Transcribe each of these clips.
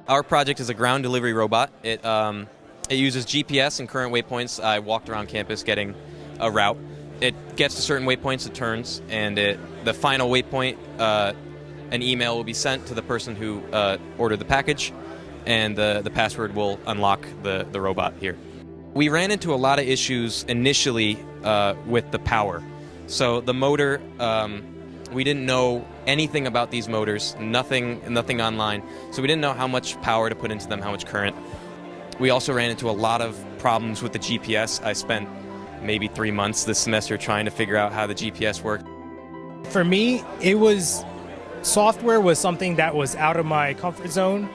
Our project is a ground delivery robot. It uses GPS and current waypoints. I walked around campus getting a route. It gets to certain waypoints, it turns, and the final waypoint, an email will be sent to the person who ordered the package, and the password will unlock the robot here. We ran into a lot of issues initially with the power. So the motor, we didn't know anything about these motors, nothing online, so we didn't know how much power to put into them, how much current. We also ran into a lot of problems with the GPS. I spent maybe 3 months this semester trying to figure out how the GPS worked. For me, software was something that was out of my comfort zone,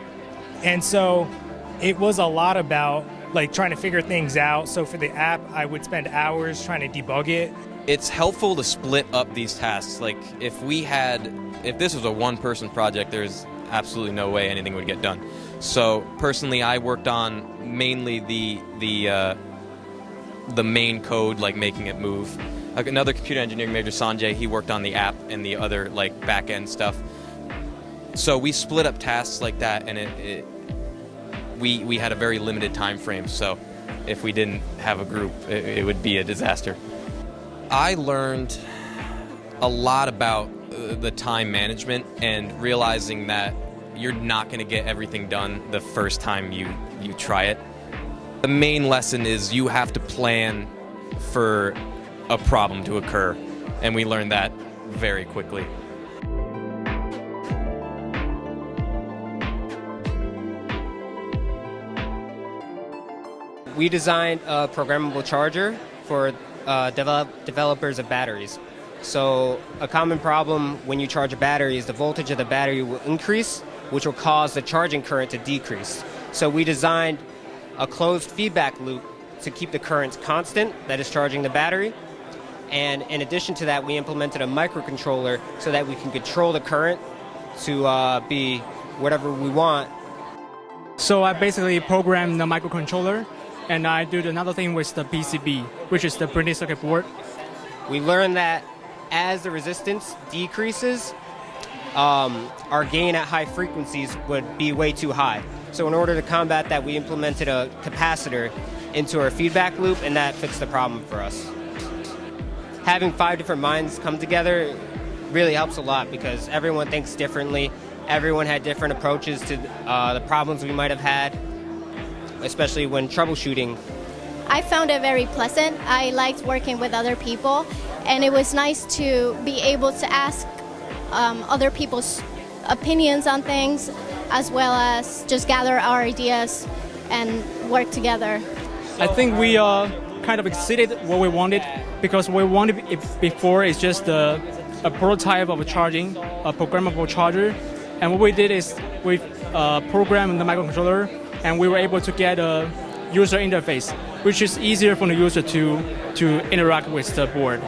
and so it was a lot about trying to figure things out. So for the app, I would spend hours trying to debug it. It's helpful to split up these tasks. If this was a one-person project, there's absolutely no way anything would get done. So personally, I worked on mainly the main code, making it move. Another computer engineering major, Sanjay, he worked on the app and the other back-end stuff. So we split up tasks like that, and we had a very limited time frame. So if we didn't have a group, it would be a disaster. I learned a lot about the time management and realizing that you're not going to get everything done the first time you try it. The main lesson is you have to plan for a problem to occur, and we learned that very quickly. We designed a programmable charger for developers of batteries. So a common problem when you charge a battery is the voltage of the battery will increase, which will cause the charging current to decrease. So we designed a closed feedback loop to keep the current constant that is charging the battery. And in addition to that, we implemented a microcontroller so that we can control the current to be whatever we want. So I basically programmed the microcontroller, and I did another thing with the PCB, which is the printed circuit board. We learned that as the resistance decreases, our gain at high frequencies would be way too high. So in order to combat that, we implemented a capacitor into our feedback loop, and that fixed the problem for us. Having 5 different minds come together really helps a lot because everyone thinks differently. Everyone had different approaches to the problems we might have had, especially when troubleshooting. I found it very pleasant. I liked working with other people, and it was nice to be able to ask other people's opinions on things, as well as just gather our ideas and work together. I think we kind of exceeded what we wanted, because what we wanted it before is just a prototype of a programmable charger. And what we did is we programmed the microcontroller, and we were able to get a user interface, which is easier for the user to interact with the board.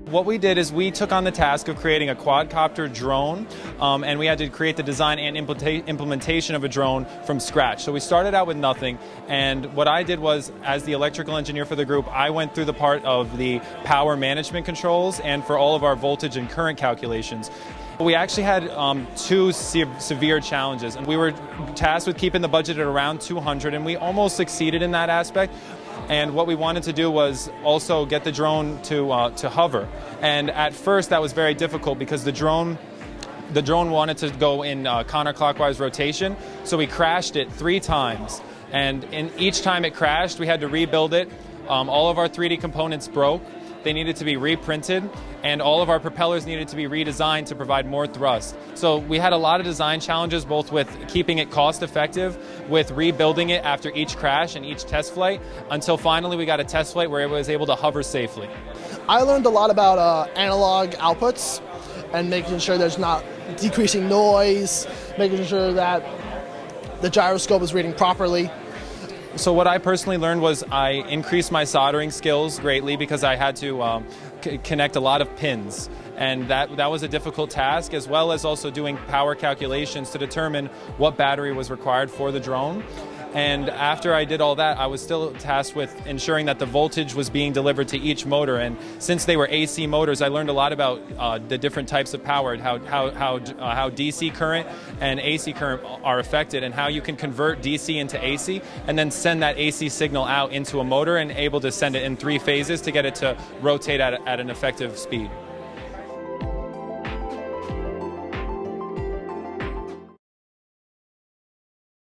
What we did is we took on the task of creating a quadcopter drone, and we had to create the design and implementation of a drone from scratch. So we started out with nothing, and what I did was, as the electrical engineer for the group, I went through the part of the power management controls and for all of our voltage and current calculations. We actually had 2 severe challenges, and we were tasked with keeping the budget at around 200, and we almost succeeded in that aspect. And what we wanted to do was also get the drone to hover. And at first that was very difficult because the drone wanted to go in counterclockwise rotation, so we crashed it 3 times. And in each time it crashed, we had to rebuild it. All of our 3D components broke. They needed to be reprinted, and all of our propellers needed to be redesigned to provide more thrust. So we had a lot of design challenges, both with keeping it cost effective, with rebuilding it after each crash and each test flight, until finally we got a test flight where it was able to hover safely. I learned a lot about analog outputs and making sure there's not decreasing noise, making sure that the gyroscope is reading properly. So what I personally learned was I increased my soldering skills greatly because I had to connect a lot of pins, and that was a difficult task, as well as also doing power calculations to determine what battery was required for the drone. And after I did all that, I was still tasked with ensuring that the voltage was being delivered to each motor. And since they were AC motors, I learned a lot about the different types of power, how DC current and AC current are affected, and how you can convert DC into AC and then send that AC signal out into a motor and able to send it in 3 phases to get it to rotate at an effective speed.